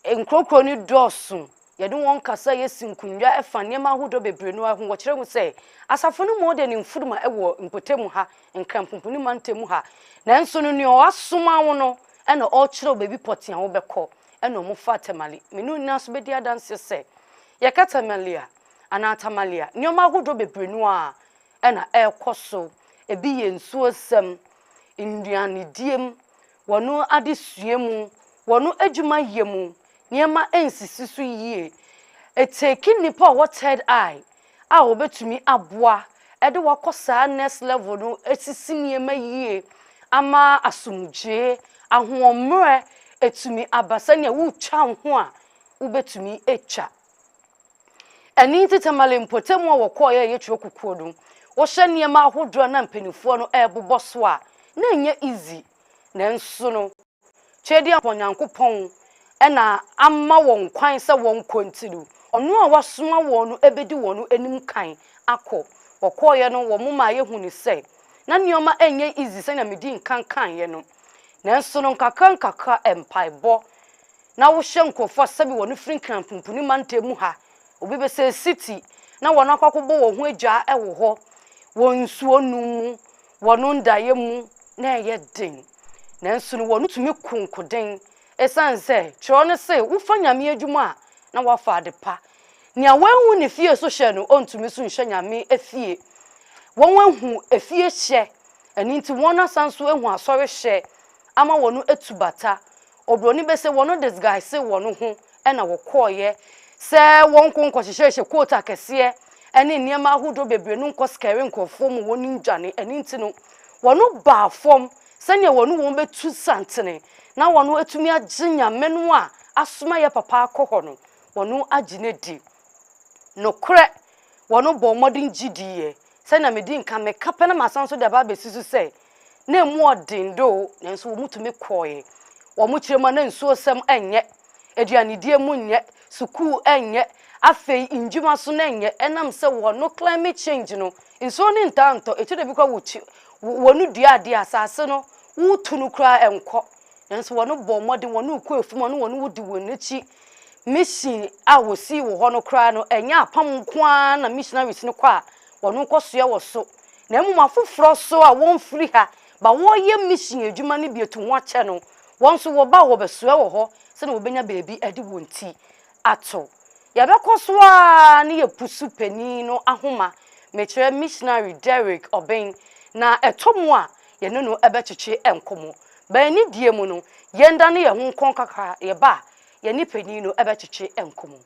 enkrokro ni dosun ye de won kasa yesinkunwa efa niema ahodro bebrenu a ho kire mu se asafo no mo de ni mfuruma ewo mpotemu ha nkrampopuni mantemu ha na enso no ni o asoma wo no ena o kire bebi potia wo bekọ ena mo fatemali menu naso be dia dance se ye katamalia anatamalia nioma ahodro bebrenu a ena ekoso ebi ye nsuo sem induane diem wono ade sue mu wono adwuma ye mu niema ensisi so yie eteki nipa what third eye a obetumi aboa ede wakosa next level no esisi niema yie ama asumje ahoomre etumi abasanya wu twa ho a ubetumi echa eni titemale mpotemu wokoye ye twekukuo do wo hye niema ahodro na mpanifo no ebobɔ so a na enye easy na nso no chedi aponyankopon ena amma won kwan se won continue ono a wasoma won no ebedi won enim kan akọ wokoye no wo moma ye huni se na nioma enye easy se na medi nkan kan ye no na nso no nkaka empaibo na wo hye nkofo sabi won frin kan pumpuni mantemu ha obi be se city na won akwakobo wo ho agya ewo ho won nsuo numu won ndaye mu na ye den na nso no won tumi kunkoden esanse chiro ne se wo fa nyame adwuma na wafa adepa nia wanhu ne fie so hye no ontumi so nhye nyame afie won wanhu afie hye ani nti won asanso ehu asori hye ama wonu etubata obroni be se wonu disguise wonu ho na wokoye se won konko hye quota kese ene niema ahodo bebre no nko scary nkofo mu woni ndwane ani nti no wonu ba fom sanya wonu won betu santene na wonu etumi aginya menu a asoma ye papa akọ no wonu agine di no kre wonu bo modern gidiye sanya medi nka me kapena masanso de ba besisu se na emu odindo na nso wo mutumi koye wo mu kirema na nsuo sem enye aduane die mu nye suku enye afei injuma so na enye enam se wono climate change no nsuo ni ntanto etude bi kwa wuchi wonu duade asase no wutunu kra enko nso wono bo mode wono ku efum no wono wudi wonachi mission a wosi wo ho no kra no enya apam kwa na missionaries no kwa wono kosoa wo so na emu afoforo so a won free ha ba wo ye mission adwuma ne bietu ho ache no won so wo ba wo besoa wo ho se na wo benya baabi ade wonti ato ya be kosoa ne ye pusu pani no ahoma mekire missionary Derek Oben na etomo a ye no ebechiche enkomo ba ni die mu no yenda ne ye ho nkon kaka ye ba ye ni pani no ebechiche enkomo.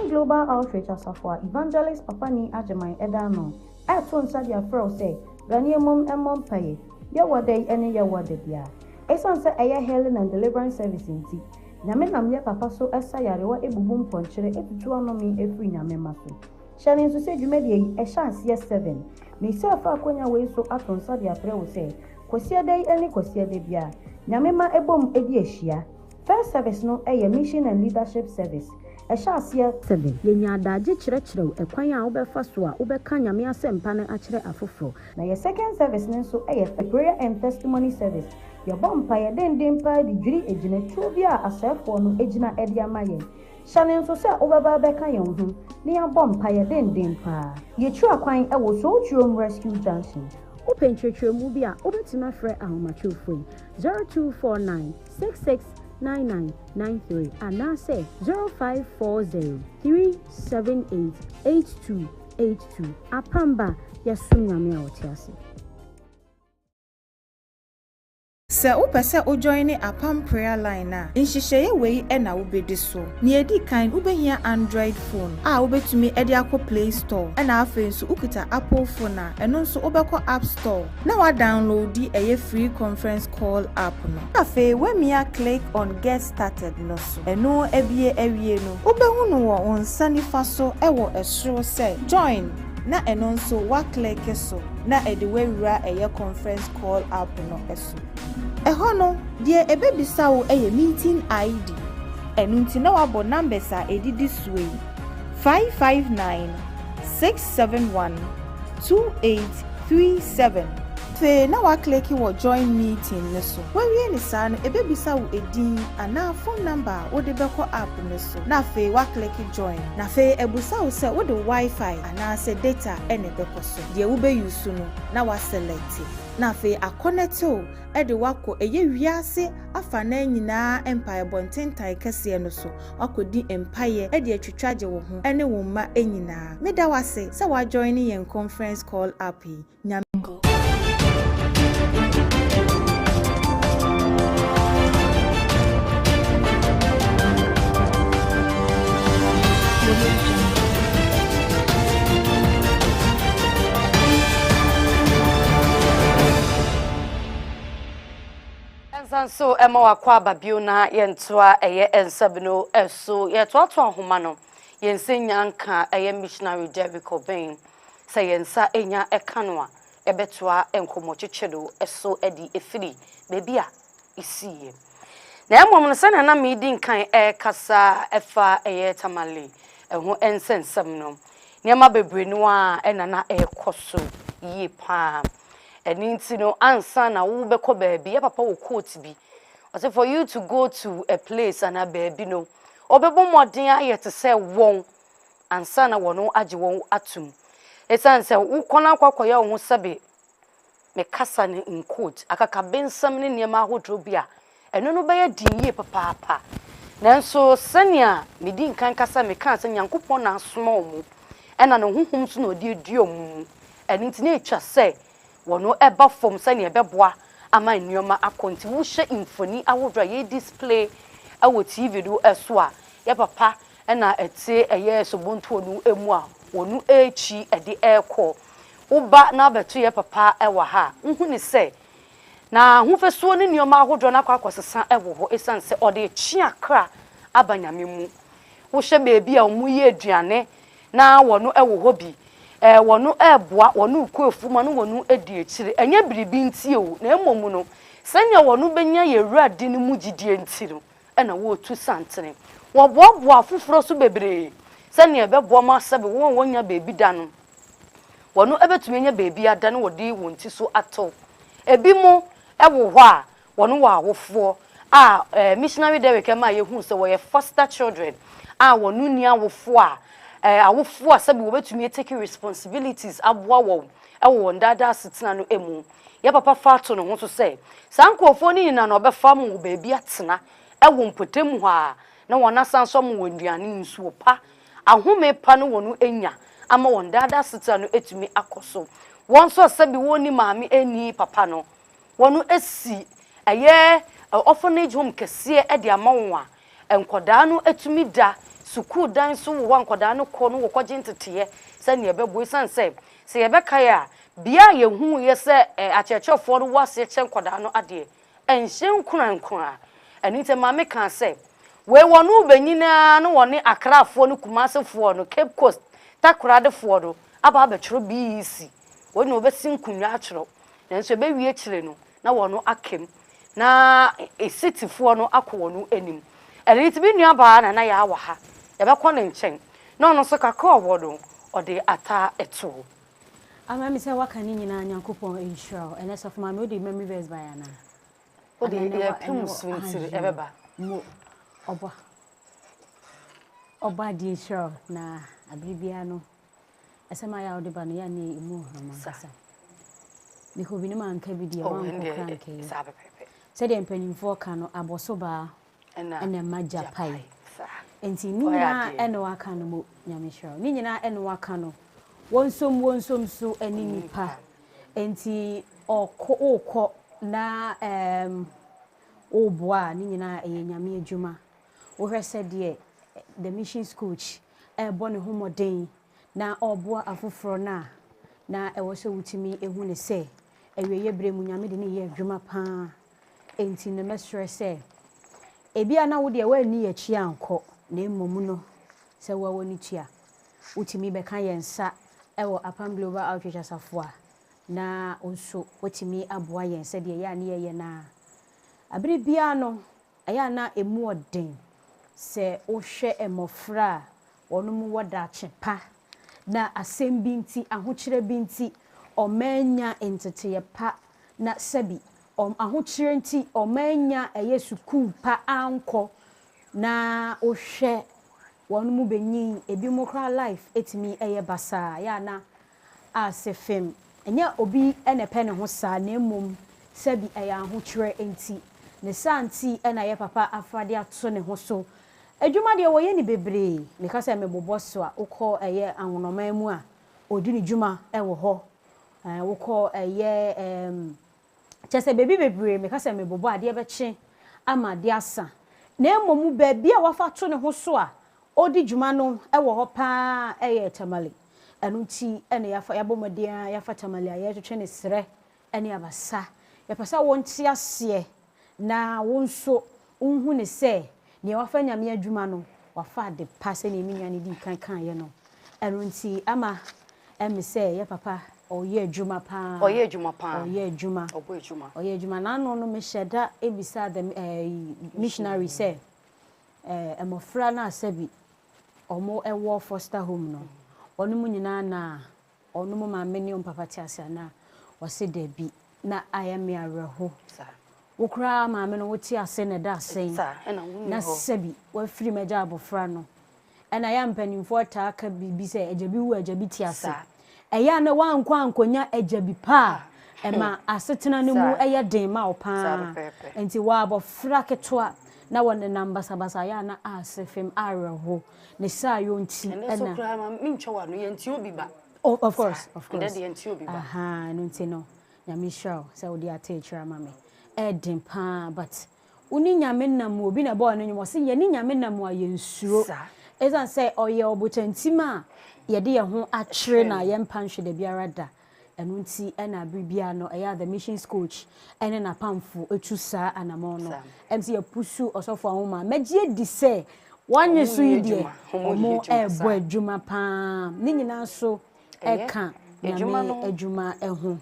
Global Outreach Asafwa Evangelist Papani Ajamai Edano Aton Sadia Fro say Raniemum Emom Paye Yawadei any Yawade Bia Eson say Aya Healing and Deliverance Service in tea Yaminam ya papa so Esayarewa Ebubum Ponchere Etuanomi Efri Yamemasu Shannon to say you made a chance yes 7 May say a far Konya way so Aton Sadia Fro say Kosia day any Kosia de Bia Yamema Ebom Ediashia First service no a mission and leadership service Eshasia 7 yenya daje kirekirew ekwan a obefa so a obeka nyame asempa ne akire afoforo na ye second service ne so a prayer and testimony service ye bompa ye denden pa di dwiri ejina tubi a asefo no ejina edi amaye shane so se obeba beka ye ho ne ya bompa ye denden pa ye tru akwan e wo so tuom rescue junction open churchemu bi a obetima frɛ ahomatwofo 0249 66 9993 and now say 0540 378 8282 Apamba Yasunyame Otiasi. Se upese o join Apam prayer line na nhihye we e na ubedi so ne edi kan ubehia Android phone a ubetumi e de akọ Play Store e na afa nso ukita Apple phone na eno nso ubekọ App Store na wa download di eye free conference call app no afa we mia click on get started no so eno ebie ewie no ubehu no wo onsani fa so e wo esro se join na eno nso wa click so na ede we wura eye conference call app no eso Ehono die ebebisa wo eye meeting ID enunti na wabo numbers a edidi suwe 559 671 2837 Afe na wa click wo join meeting ne so. When we ni sa no ebebisa wo edin ana phone number wo de beko app ne so. Na afe wa click join. Na afe ebusa wo se wo de Wi-Fi ana se data ene beko so. De wo be use no na wa select. Na afe a connect o e de wako eye wiase afa na nyina empire bontentan kase no so. Wakodi empire e de atwitwaje wo ho ene wo ma enyina. Meda wase se wa join yen conference call app Nyamingo. So Emma wakwa babiona yentoa eye ensabino eso yetoato ahoma no yensenya nka eye missionary Jericho Ben say yensa enya ekanoa ebetoa enkomochechedo eso edi efiri bebia isiye na emom no sene na medi nkan kasa efa eye tamale eho ensensam no niam bebrenu a enana ekoso yi pa eninti no ansa na wo beko baabi papa wo quote bi I say for you to go to a place and a baby no obebo modern aye to say won ansa na wono age won atum esan say wo kona kwakoya wo sabe me kasa ne in quote akaka bensam ne niam ahodro bia eno no be din ye papa nanso sania me din kan kasa me kan sanya nkopon na asoma omu ena no huhum so na odi duom eninti na etwa say wono eba fom sania beboa ama nneoma akonti wo hye infoni awodra ye display awo TV do eso a ye papa na ete eye sobonto onu emu a wonu echi ede ekọ uba na beto ye papa ewa ha nhu ni se na hu fesuo ne nneoma ahodro na kwakosesa ewo ho esanse ode chi akra abanyame mu wo hye beebi a mu ye aduane na wono ewo ho bi wono eboa wono kuafu ma no wono edi ekire enye biribi ntie o na emomu no sanya wono benya yewrade ne mu gidie ntiro ena wo tu santene wo boaboa foforo so bebre sanya beboa ma sabe won wonya beebi da no wono ebetumi nya beebi ada no wodi wonti so ato ebi mo ewo ho a wono wa awofo a missionary Derek ma yehu se wo ye foster children a wono ni awofo a awofo asabi wo betumi take responsibilities aboa wo ewo ndada sitina no emu ya papa fato no ho so say sankofo ni na no obefa mu beebi atena ewo mpotem ho a na wona sanso mu wonduane nsuo pa ahome pa no wonu enya ama won dada sitina no etumi akoso won so asabi woni maami eni papa no wonu esi eye orphanage home kese e de amawon a enkoda no etumi da suku dan so wo ankoda no ko no wo kwaje ntete se ne ebebo sanse se yebeka ya bia ye hu ye se achechefo no wase che nkoda no ade enhye nkura enite maame kan se we wonu banyina no woni akrafo no kumasefo no Cape Coast takuradefo do aba abetro BEC woni obesi nkunwa atro nanso be wie kire no na wono akem na cityfo no akwo enim enite bi nua ba na ya awa ha yebekọ ne nchen no no so kaka owodo ode ata eto ama mi se waka ni nyina nyankopon ensure ene so ma me odi memory verse by ana odi ye pum swintiri ebeba mo oba di ensure na abribia no esema ya odi ba no ya ne emu hama kasa mi ko bi ni man ka bi di wan ko kranke se de mpanimfo ka no aboso ba ena majapai enti ni nyina ene waka no mo nyamehwe ni nyina ene waka no wonsom so eni nipa enti okọ na oboa ni nyina nyame adwuma wo hwese de the mission coach ebo ne homoden na oboa afoforo na ewo se wutimi ehu ne se ewiye bremu nyame de ne ye adwuma pa enti ne mesre se ebia na wo de wa ni achi anko na emom no se wa woni tua utimi beka yensa ewo Apam Global Outreach asafo na onso wotimi aboa yensa de ya na ye na abiri bia no aya na emu odin se ohwe emofra wonum woda chepa na asem binti ahokyere binti omanya entete pa na sebi ahokyere nti omanya eye sukuu pa anko na ohwe wonu mu benyin ebi mokra life etimi eye basa ya na asefem enya obi ene pe ne ho saa na emom sebi eye ahokyere enti ne santi ena ye papa afade ato ne ho so adwuma de woye ni bebre me ka se me boboso a ukọ eye anwonoma mu a odi ni dwuma ewo ho ukọ eye chese baby bebre me ka se me bobo ade beche ama de asa na emomu baabi a wafa to ne ho so a odi dwuma no ewo ho pa eye tamale anu ti ene yafa yabomadia yafa tamale aye twetwe ne sere ene abasa yapasa wonti ase na wonso unhu ne se ne wafa nyame adwuma no wafa de passe ne minwa ne di kan ye no enu nti ama emi se ye papa oye adwuma pa oye adwuma oye adwuma na no me sheda ebisa the missionary say emofra na asabi omo ewo foster home no onu mu nyina na onu mu ma meni papa ti ase na wose da bi na ayame areho wokra ma me no woti ase ne da sen na sebi wa firi meja abofra no ena ya mpanimfo ta aka bibi se ejabi wu ejabi ti ase eya na wankwa ankonya ejabi pa ema asetena ne mu eya den ma opa enti wa abofra ketwa na won namba sabasa ya na asefem areho ne sa yo nti ena so kra ma minchwa no ye nti obi ba of course de nti obi ba aha no nti no nyame show se odi atechira ma me edin pa but uni nyame nam obi na bo no nyimo se ye ni nyame nam aye nsuro ezan say oye obotantima ye de ye ho akire na ye mpa nhwe de biara da enu nti ena bibia no eya the missions coach ene na pamfo etu saa anamo no mc ye pusu osofo ahoma magye di say wanye so yidie omo ebo adwuma pa ni nyina so eka nyame adwuma eho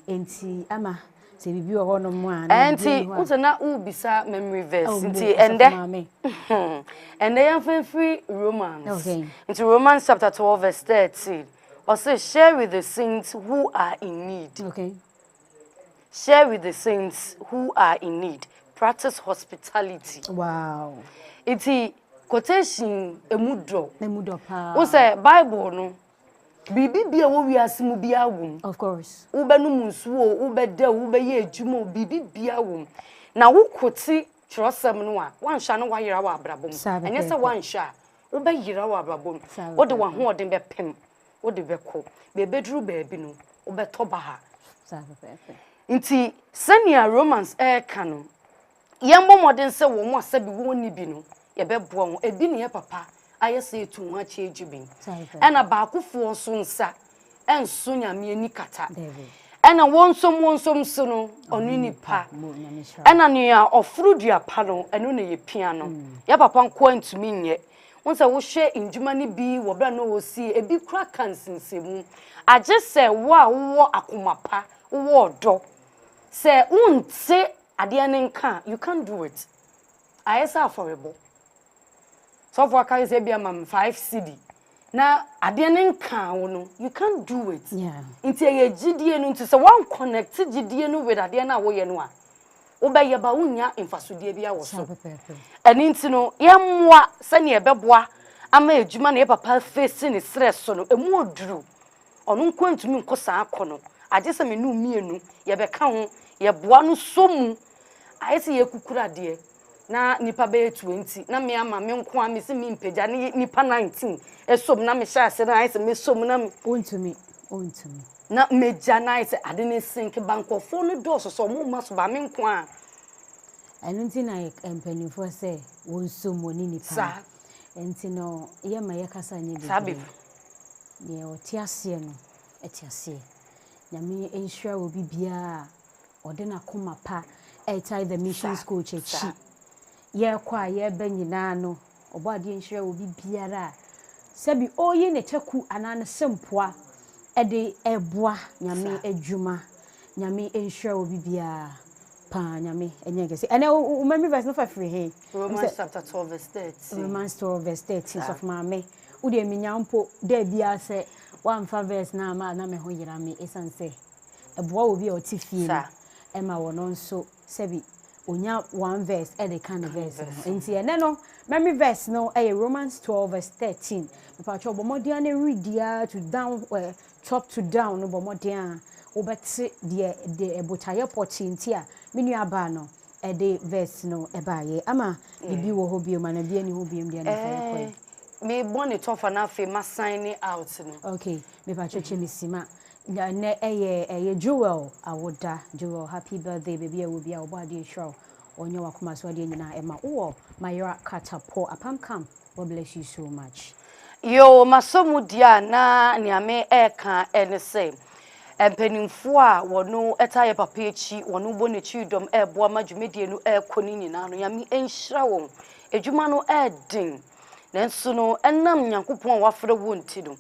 enti ama se bibi o hono mu an enti utana ubisa memory verse enti ende yan free Romans enti Romans chapter 12 verse 13 also share with the saints who are in need. Share with the saints who are in need. Practice hospitality. Wow. Iti quotation emudo pa. O say Bible no bibi bia wo wiase mu bia wom. Of course. Ube no munsuo, ube de, ube ye adwuma, bibi bia wom. Na wo kwoti kyerosem no a, wan hwa no wa yira wa abrabom. Enye se wan hwa, ube yira wa abrabom. Wo de wan ho odin be pem. Wo de beko. Be bedru baabi no, ube to ba ha. Nti senia Romans ka no. Yembo modern se wo mo asabi wo ni bi no, ye be boa wo. Ebi ne ye papa ayese etu ho achi ejibin. Ena ba akofo nso nsa enso nyame ani kata. Ena wonsom so no onu ni pa. Ena ne a ofurudua pa no enu ne ye pia no. Ya papa nko antumi nye. Wonse wo hwe indwuma ni bi wo bra no wo si ebi kura kansinsemu. Age se wo a wo akomapa, wo odo. Se unte ade ne nka, you can't do it. Ayesa affordable. So for can say be am 5 cedi. Na ade ne nka wo no, you can't do it. Yeah. Nti ye gidie no nti se one connect gidie no with ade na wo ye no a. Wo be ye ba unya infasodie bia wo so. Eni nti no ye mmoa se ne ebeboa ama ejuma na ye papa face ne stress so no emu oduru. Ono nkwantu mi nkosa akono. Age se me nu mienu ye be ka ho ye boa no somu. Ayese ye kukura de na nipa be 20 na me ama me nko a me se me mpagya ne nipa 19 esom na me hya ase na ayese me som na ontumi na meja na ayese ade ne sink bankofo no do so mo maso ba me nko a enu nti na empanifo se won som oni nipa enti no ye ma ye kasa nye bi sabe ye otiase no etiase nyame enhwira obi bia ode na koma pa etai the missions coach echi ye kwa ye banyina no obade enhwira obi biara sabi oyi ne taku anane sempoa ede eboa nyame adwuma nyame enhwira obi biara pa nyame enye gese ene o mami verse no fa free he Romans chapter 12 verse 13 Romans 12 verse 13 of mame udi eminyampo de bia se one verse na ma na me ho yira me esanse eboa obi a otifie Emma wono nso sebi onya one verse e de kind of verse nti ene no memory verse no Romans 12 verse 13 me pa cho bomodia na read dia to down top to down no bomodia obetse de ebotaye poti nti a menu aba no e de verse no e baaye ama bibi wo hobie ma na bia ni hobie dia na fa me bone to fa na fe ma sign out no okay me pa cho chemisima ne eye Joel awoda Joel happy birthday baby obi a obade show onye wakoma so de nyina ema wo Mayra Katapo Apam Camp. God bless you so much. Yo masomu dia na niame eka ene se empenimfo a wono etaye papa echi wono bo ne chidom ebo amadwumedie no ekoni nyina no yame enhyira won edwuma no edin nanso no enam nyankopon wafre wonti no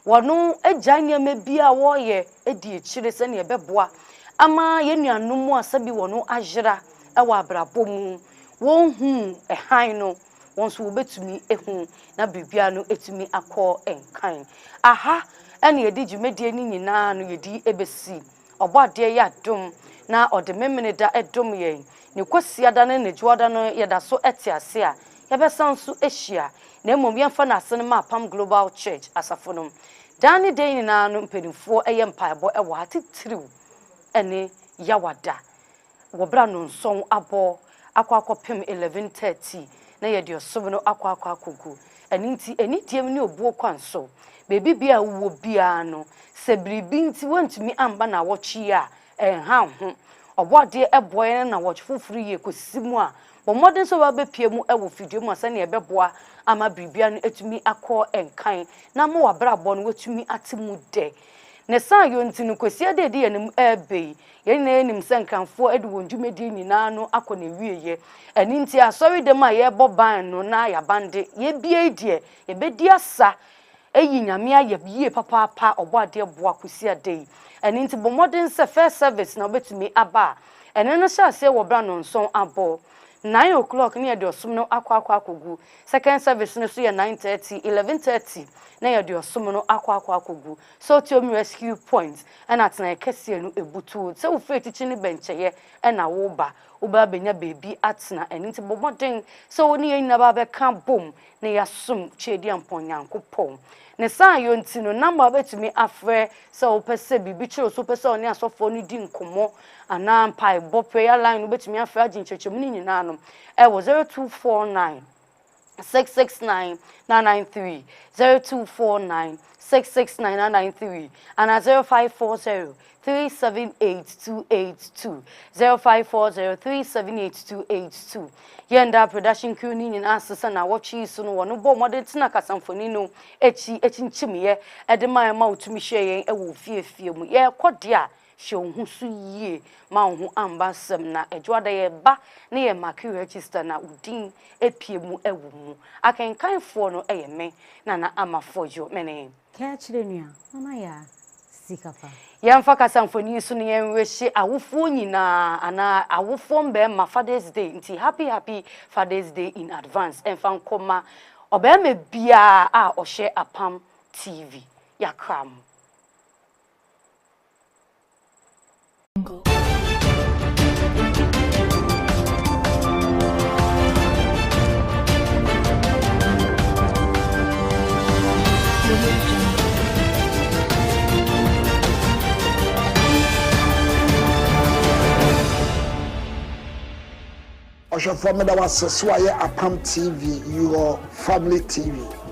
wono agya me bia wo ye edi echire se ne ebeboa ama yenuanom asabi wono ajira ewa abrabom won hu ehan no won so betumi ehu na bibia no etumi akọ enkan aha ene yedi dwumedie ni nyina no yedi ebesi obade ya dom na ode memene da edom ye ne kwasia da na nejuada no yeda so etiase a yebesanso ehia na emom yemfa na asene ma Apam Global Church asafonom dani de nyina no mpedifo eyempaebo ewo atitiriw ene yawada wobra no nson abo akwakopem 11:30 na ye de osom no akwakogu aninti enitiem ne obuo kwanso bebi bia wo bia no sebribi nti wantumi amba na wochi a enha ho obode eboye na wochfufuru ye kosimu a bomodin so ba bepie mu ewo fidie mu asa ne ebeboa ama bribia no etumi akọ enkan na mo wabra abo no wetumi atemu de ne san yo nti no kwasia de de yenim ebe ye na enim senkanfo ede wondwumedi nyina no akọ na wieye ani nti asori dem a ye boban no na ya bande ye bie die ye bedi asa eyi nyame aye bie papa obade boa kwasia de ani nti bomodin se first service na obetumi aba ene no sha se wobra no nson abo 9 o'clock near the osumno akwakogu second service no so 9:30 11:30 na the osumno akwakogu so to rescue point and at na kese no ebutu se wo fe tichi ni bencheye na wo ba benya baby atna enti bomodin so woni yin na ba be ka bom na yasum chedi amponyankopon ne san yo nti no number betumi afre so wo pese bibi chiro so pese oni asofo ni di nkomo ana mpai bo prayer line no betumi afre agin chechem ni nyina no wo 0249 669 993 0249 669 993 and 0540 378 0540-378-282. Yenda production crew ni na asesa na watchi so no wono bo modern tina kasamfoni no echinchimiye edema ma utumi hye ewo fiefie mu ye kode a hye ohu so yie ma ohu ambasem na edwoada ye ba na ye mark register na udin epie mu ewo mu akenkanfo no me na ama Fordjour mene ka chire nua mama ya Sikapa yamfa kasamfoni so ne yenwehye awofo nyina ana awofo mbe ma Father's Day nti happy Father's Day in advance emfa nkoma obema bia a ohye Apam TV yakram Osha Formula was Swaya Apam TV, your family TV.